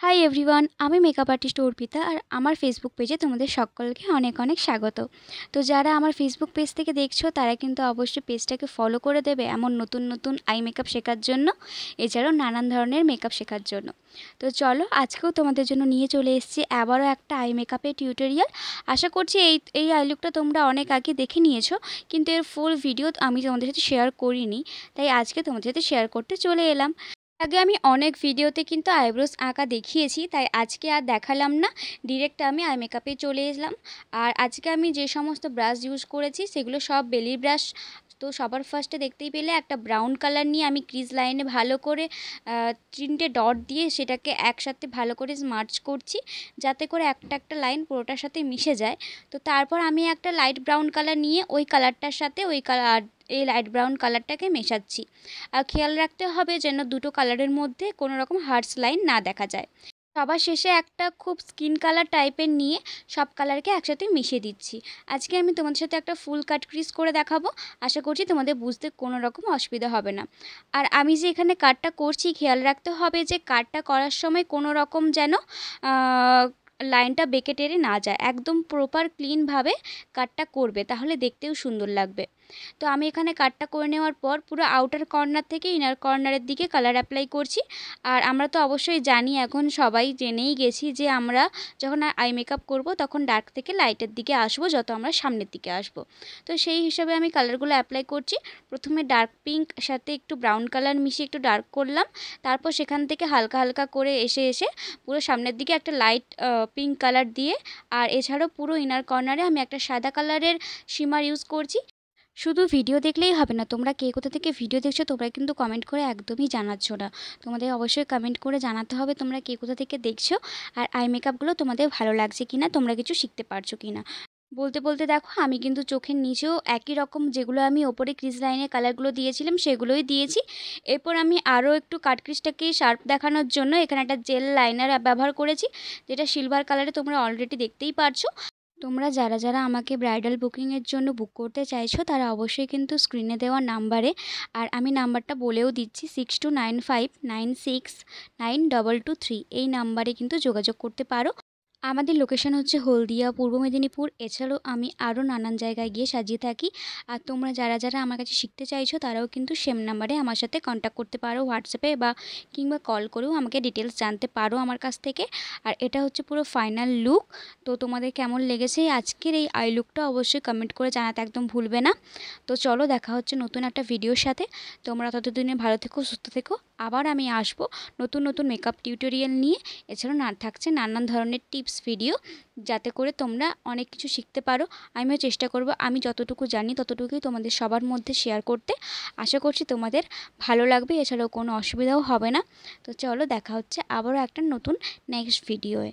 Hi everyone, আমি makeup artist Arpita আর আমার Facebook পেজে তোমাদের সকলকে অনেক অনেক স্বাগত। তো যারা আমার ফেসবুক পেজ থেকে দেখছো তারা কিন্তু অবশ্যই পেজটাকে ফলো করে দেবে এমন নতুন নতুন আই মেকআপ শেখার জন্য, এছাড়াও নানান ধরনের মেকআপ শেখার জন্য। তো চলো, আজকেও তোমাদের জন্য নিয়ে চলে এসেছি আবারও একটা আই মেকআপের টিউটোরিয়াল। আশা করছি এই আই লুকটা তোমরা অনেক আগে দেখে নিয়েছো, কিন্তু এর ফুল ভিডিও আমি তোমাদের সাথে শেয়ার করিনি, তাই আজকে তোমাদের সাথে শেয়ার করতে চলে এলাম। আগে আমি অনেক ভিডিওতে কিন্তু আইব্রোস আঁকা দেখিয়েছি, তাই আজকে আর দেখালাম না, ডিরেক্ট আমি আই মেকআপে চলে এলাম। আর আজকে আমি যে সমস্ত ব্রাশ ইউজ করেছি সেগুলো সব বেলি ব্রাশ। তো সবার ফার্স্টে দেখতেই পেলে একটা ব্রাউন কালার নিয়ে আমি ক্রিজ লাইনে ভালো করে 3টে ডট দিয়ে সেটাকে একসাথে ভালো করে স্মার্চ করছি, যাতে করে একটা একটা লাইন পুরোটার সাথে মিশে যায়। তো তারপর আমি একটা লাইট ব্রাউন কালার নিয়ে ওই কালারটার সাথে এই লাইট ব্রাউন কালারটাকে মেশাচ্ছি। আর খেয়াল রাখতে হবে যেন দুটো কালারের মধ্যে কোনো রকম হার্ডস লাইন না দেখা যায়। সবার শেষে একটা খুব স্কিন কালার টাইপের নিয়ে সব কালারকে একসাথে মিশিয়ে দিচ্ছি। আজকে আমি তোমাদের সাথে একটা ফুল কাট ক্রিজ করে দেখাবো, আশা করছি তোমাদের বুঝতে কোনো রকম অসুবিধা হবে না। আর আমি যে এখানে কাটটা করছি, খেয়াল রাখতে হবে যে কাটটা করার সময় কোনো রকম যেন লাইনটা বেঁকে টেনে না যায়, একদম প্রপার ক্লিনভাবে কাটটা করবে, তাহলে দেখতেও সুন্দর লাগবে। তো আমি এখানে কাটটা করে নেওয়ার পর পুরো আউটার কর্নার থেকে ইনার কর্নারের দিকে কালার অ্যাপ্লাই করছি। আর আমরা তো অবশ্যই জানি, এখন সবাই জেনেই গেছি যে আমরা যখন আই মেকআপ করব তখন ডার্ক থেকে লাইটের দিকে আসবো যত আমরা সামনের দিকে আসব। তো সেই হিসাবে আমি কালারগুলো অ্যাপ্লাই করছি। প্রথমে ডার্ক পিঙ্ক সাথে একটু ব্রাউন কালার মিশিয়ে একটু ডার্ক করলাম, তারপর সেখান থেকে হালকা হালকা করে এসে পুরো সামনের দিকে একটা লাইট পিঙ্ক কালার দিয়ে, আর এছাড়াও পুরো ইনার কর্নারে আমি একটা সাদা কালারের শিমার ইউজ করছি। শুধু ভিডিও দেখলেই হবে না, তোমরা কে কোথা থেকে ভিডিও দেখছো তোমরা কিন্তু কমেন্ট করে একদমই জানাচ্ছ না। তোমাদের অবশ্যই কমেন্ট করে জানাতে হবে তোমরা কে কোথা থেকে দেখছো, আর আই মেকআপগুলো তোমাদের ভালো লাগছে কিনা, তোমরা কিছু শিখতে পারছো কিনা। বলতে বলতে দেখো, আমি কিন্তু চোখের নিচেও একই রকম যেগুলো আমি ওপরে ক্রিজ লাইনে কালারগুলো দিয়েছিলাম সেগুলোই দিয়েছি। এরপর আমি আরও একটু কাট ক্রিজটাকে শার্প দেখানোর জন্য এখানে একটা জেল লাইনার ব্যবহার করেছি, যেটা সিলভার কালারে তোমরা অলরেডি দেখতেই পারছো। তোমরা যারা যারা আমাকে ব্রাইডাল বুকিংয়ের জন্য বুক করতে চাইছো তারা অবশ্যই কিন্তু স্ক্রিনে দেওয়া নাম্বারে, আর আমি নাম্বারটা বলেও দিচ্ছি 6295969223, এই নাম্বারে কিন্তু যোগাযোগ করতে পারো। আমাদের লোকেশন হচ্ছে হলদিয়া, পূর্ব মেদিনীপুর। এছাড়াও আমি আরও নানান জায়গায় গিয়ে সাজিয়ে থাকি। আর তোমরা যারা যারা আমার কাছে শিখতে চাইছো তারাও কিন্তু সেম নাম্বারে আমার সাথে কন্ট্যাক্ট করতে পারো, হোয়াটসঅ্যাপে কিংবা কল করেও আমাকে ডিটেলস জানতে পারো আমার কাছ থেকে। আর এটা হচ্ছে পুরো ফাইনাল লুক। তো তোমাদের কেমন লেগেছে আজকের এই আই লুকটা অবশ্যই কমেন্ট করে জানাতে একদম ভুলবে না। তো চলো, দেখা হচ্ছে নতুন একটা ভিডিওর সাথে। তোমরা ততদিনে ভালো থেকো, সুস্থ থেকো। আবার আমি আসবো নতুন নতুন মেকআপ টিউটোরিয়াল নিয়ে। এছাড়াও থাকছে নানান ধরনের টিপস ভিডিও, যাতে করে তোমরা অনেক কিছু শিখতে পারো। আমিও চেষ্টা করব আমি যতটুকু জানি ততটুকুই তোমাদের সবার মধ্যে শেয়ার করতে। আশা করছি তোমাদের ভালো লাগবে, এছাড়াও কোনো অসুবিধাও হবে না। তো চলো, দেখা হচ্ছে আবারও একটা নতুন নেক্সট ভিডিওয়ে।